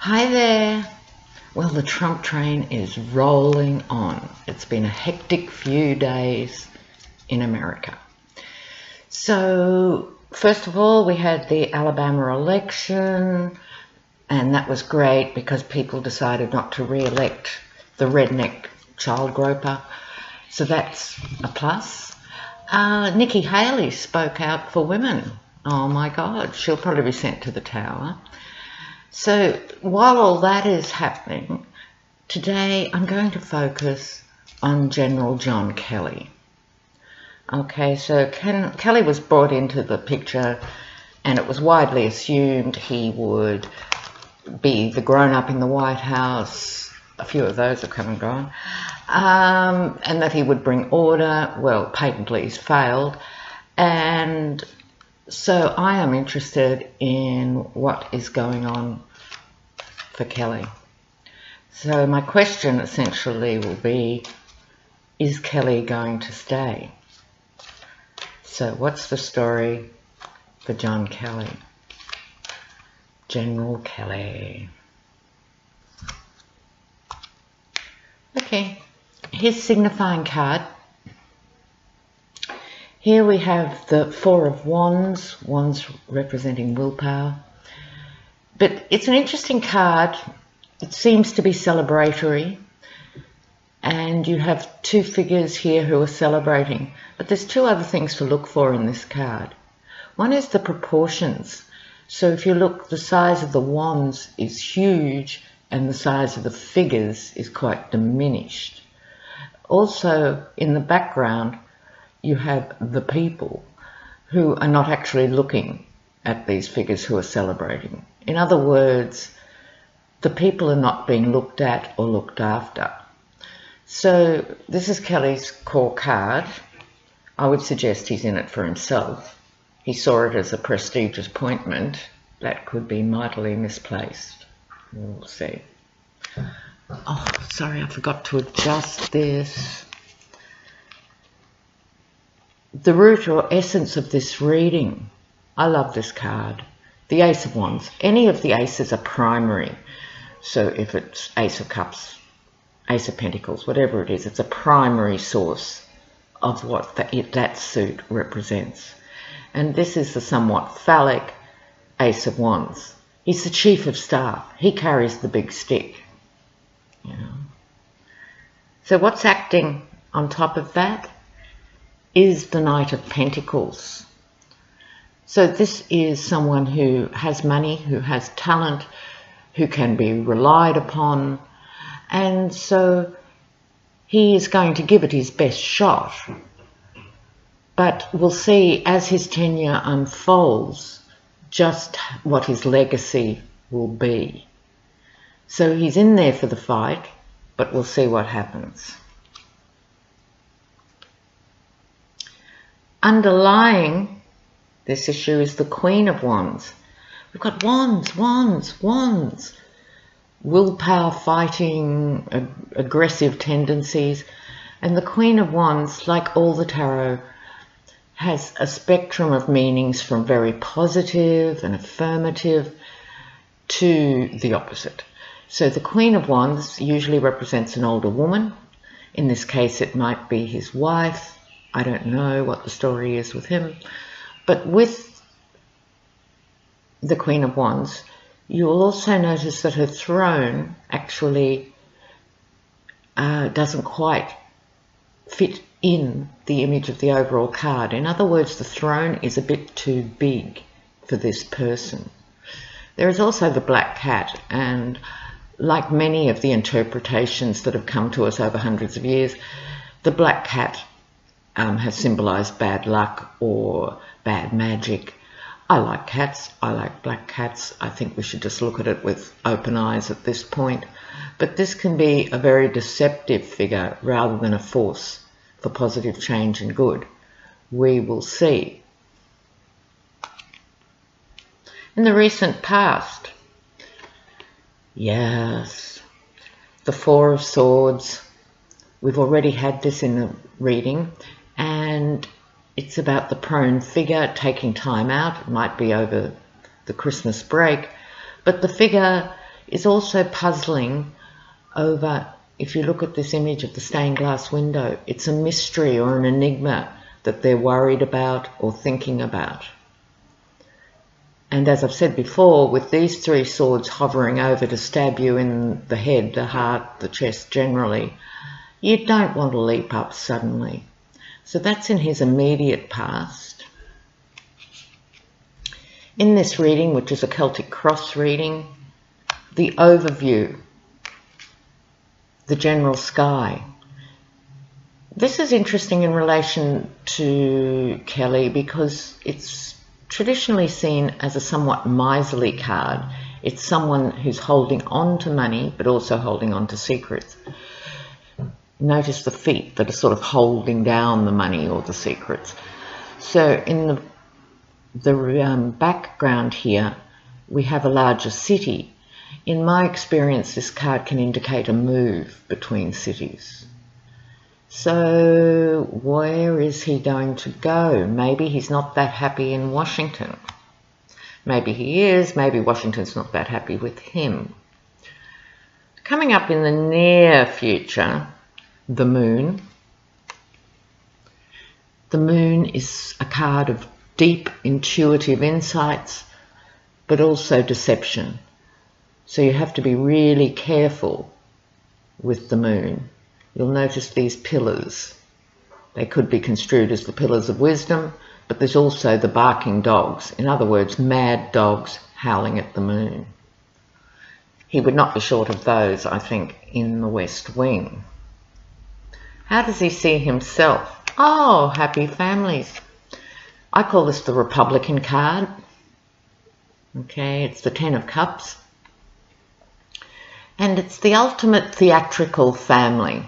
Hi there. Well, the Trump train is rolling on. It's been a hectic few days in America. So, first of all, we had the Alabama election, and that was great because people decided not to re-elect the redneck child groper. So that's a plus. Nikki Haley spoke out for women. Oh my God, she'll probably be sent to the tower. So while all that is happening, today I'm going to focus on General John Kelly. Okay, so Kelly was brought into the picture and it was widely assumed he would be the grown-up in the White House. A few of those have come and gone. And that he would bring order. Well, patently he's failed. And so I am interested in what is going on for Kelly. So my question essentially will be, is Kelly going to stay? So what's the story for John Kelly? General Kelly. Okay, his signifying card. Here we have the Four of Wands, wands representing willpower. But it's an interesting card. It seems to be celebratory. And you have two figures here who are celebrating. But there's two other things to look for in this card. One is the proportions. So if you look, the size of the wands is huge and the size of the figures is quite diminished. Also, in the background, you have the people who are not actually looking at these figures who are celebrating. In other words, the people are not being looked at or looked after. So this is Kelly's core card. I would suggest he's in it for himself. He saw it as a prestigious appointment. That could be mightily misplaced. We'll see. Oh, sorry, I forgot to adjust this. The root or essence of this reading, I love this card. The Ace of Wands. Any of the aces are primary. So if it's Ace of Cups, Ace of Pentacles, whatever it is, it's a primary source of what that suit represents. And this is the somewhat phallic Ace of Wands. He's the chief of staff. He carries the big stick. You know. So what's acting on top of that is the Knight of Pentacles. So this is someone who has money, who has talent, who can be relied upon, and so he is going to give it his best shot. But we'll see as his tenure unfolds just what his legacy will be. So he's in there for the fight, but we'll see what happens. Underlying this issue is the Queen of Wands. We've got wands, wands, wands. Willpower, fighting, aggressive tendencies. And the Queen of Wands, like all the tarot, has a spectrum of meanings from very positive and affirmative to the opposite. So the Queen of Wands usually represents an older woman. In this case, it might be his wife. I don't know what the story is with him. But with the Queen of Wands, you will also notice that her throne actually doesn't quite fit in the image of the overall card. In other words, the throne is a bit too big for this person. There is also the black cat, and like many of the interpretations that have come to us over hundreds of years, the black cat has symbolized bad luck or bad magic. I like cats. I like black cats. I think we should just look at it with open eyes at this point. But this can be a very deceptive figure rather than a force for positive change and good. We will see. In the recent past, yes, the Four of Swords. We've already had this in the reading, and it's about the prone figure taking time out. It might be over the Christmas break, but the figure is also puzzling over, if you look at this image of the stained glass window, it's a mystery or an enigma that they're worried about or thinking about. And as I've said before, with these three swords hovering over to stab you in the head, the heart, the chest generally, you don't want to leap up suddenly. So that's in his immediate past. In this reading, which is a Celtic cross reading, the overview, the general sky. This is interesting in relation to Kelly because it's traditionally seen as a somewhat miserly card. It's someone who's holding on to money but also holding on to secrets. Notice the feet that are sort of holding down the money or the secrets. So in the background here, we have a larger city. In my experience, this card can indicate a move between cities. So where is he going to go? Maybe he's not that happy in Washington. Maybe he is. Maybe Washington's not that happy with him. Coming up in the near future, the moon. The moon is a card of deep intuitive insights, but also deception. So you have to be really careful with the moon. You'll notice these pillars. They could be construed as the pillars of wisdom, but there's also the barking dogs. In other words, mad dogs howling at the moon. He would not be short of those, I think, in the West Wing. How does he see himself? Oh, happy families. I call this the Republican card. Okay, it's the Ten of Cups. And it's the ultimate theatrical family.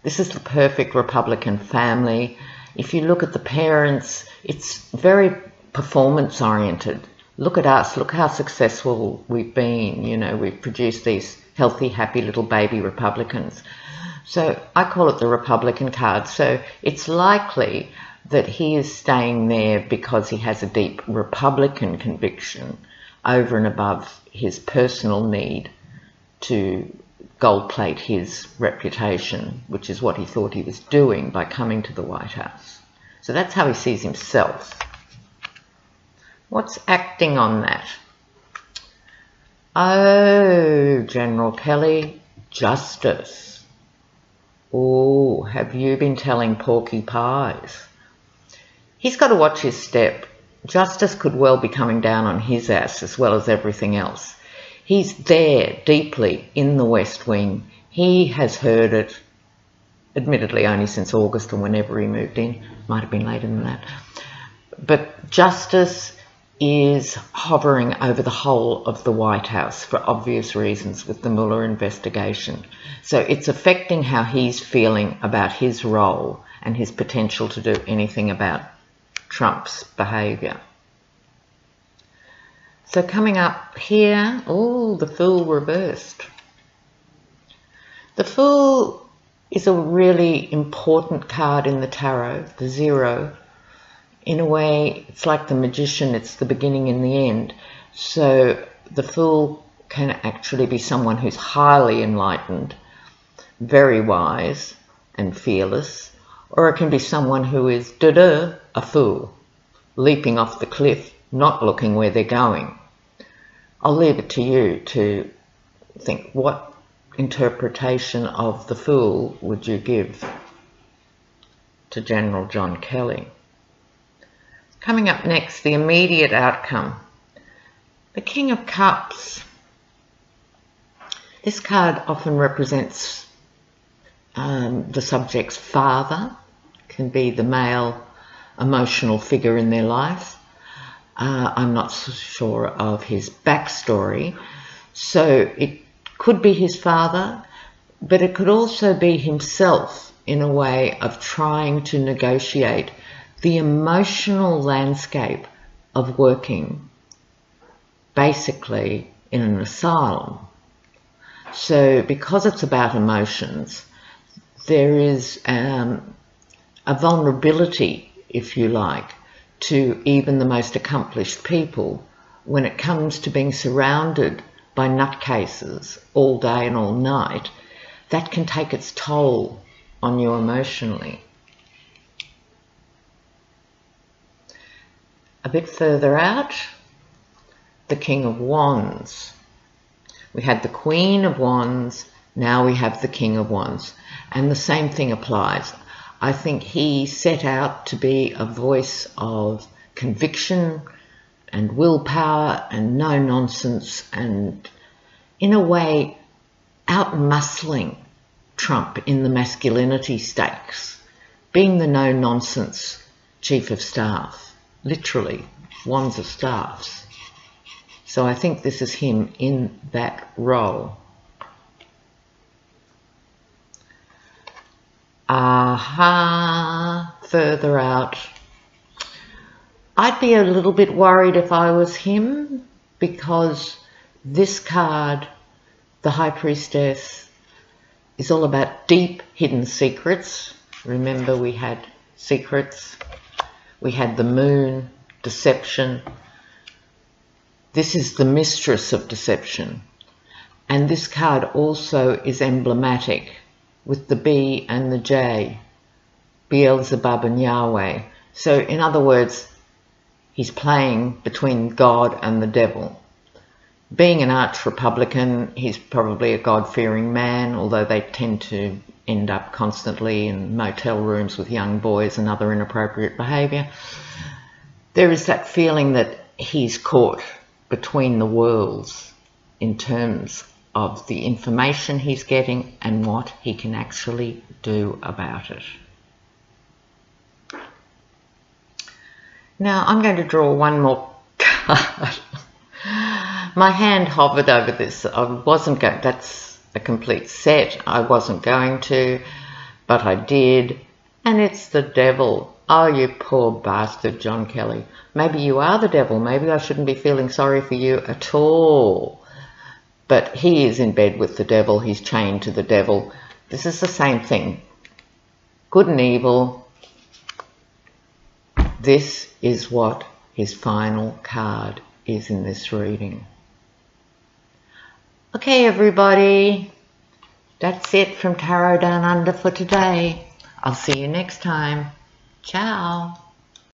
This is the perfect Republican family. If you look at the parents, it's very performance-oriented. Look at us, look how successful we've been. You know, we've produced these healthy, happy little baby Republicans. So I call it the Republican card. So it's likely that he is staying there because he has a deep Republican conviction over and above his personal need to gold plate his reputation, which is what he thought he was doing by coming to the White House. So that's how he sees himself. What's acting on that? Oh, General Kelly, justice. Oh, have you been telling Porky Pies? He's got to watch his step. Justice could well be coming down on his ass as well as everything else. He's there deeply in the West Wing. He has heard it, admittedly only since August or whenever he moved in. Might have been later than that. But justice is hovering over the whole of the White House for obvious reasons with the Mueller investigation. So it's affecting how he's feeling about his role and his potential to do anything about Trump's behaviour. So coming up here, oh, the Fool reversed. The Fool is a really important card in the tarot, the Zero. In a way, it's like the Magician, it's the beginning and the end. So the Fool can actually be someone who's highly enlightened, very wise and fearless, or it can be someone who is, a fool, leaping off the cliff, not looking where they're going. I'll leave it to you to think, what interpretation of the Fool would you give to General John Kelly? Coming up next, the immediate outcome. The King of Cups. This card often represents the subject's father, can be the male emotional figure in their life. I'm not so sure of his backstory. So it could be his father, but it could also be himself in a way of trying to negotiate the emotional landscape of working basically in an asylum. So because it's about emotions, there is a vulnerability, if you like, to even the most accomplished people when it comes to being surrounded by nutcases all day and all night, that can take its toll on you emotionally. A bit further out, the King of Wands. We had the Queen of Wands, now we have the King of Wands. And the same thing applies. I think he set out to be a voice of conviction and willpower and no nonsense, and in a way out-muscling Trump in the masculinity stakes, being the no nonsense chief of staff, literally wands of staffs. So I think this is him in that role. Further out, I'd be a little bit worried if I was him, because this card, the High Priestess, is all about deep hidden secrets. Remember, we had secrets, we had the moon, deception. This is the mistress of deception. And this card also is emblematic with the B and the J, Beelzebub and Yahweh. So in other words, he's playing between God and the devil. Being an arch Republican, he's probably a God-fearing man, although they tend to end up constantly in motel rooms with young boys and other inappropriate behaviour. There is that feeling that he's caught between the worlds in terms of the information he's getting and what he can actually do about it. Now I'm going to draw one more card. My hand hovered over this. I wasn't going, that's a complete set. I wasn't going to, but I did. And it's the devil. Oh, you poor bastard, John Kelly. Maybe you are the devil. Maybe I shouldn't be feeling sorry for you at all. But he is in bed with the devil. He's chained to the devil. This is the same thing. Good and evil. This is what his final card is in this reading. Okay, everybody. That's it from Tarot Down Under for today. I'll see you next time. Ciao.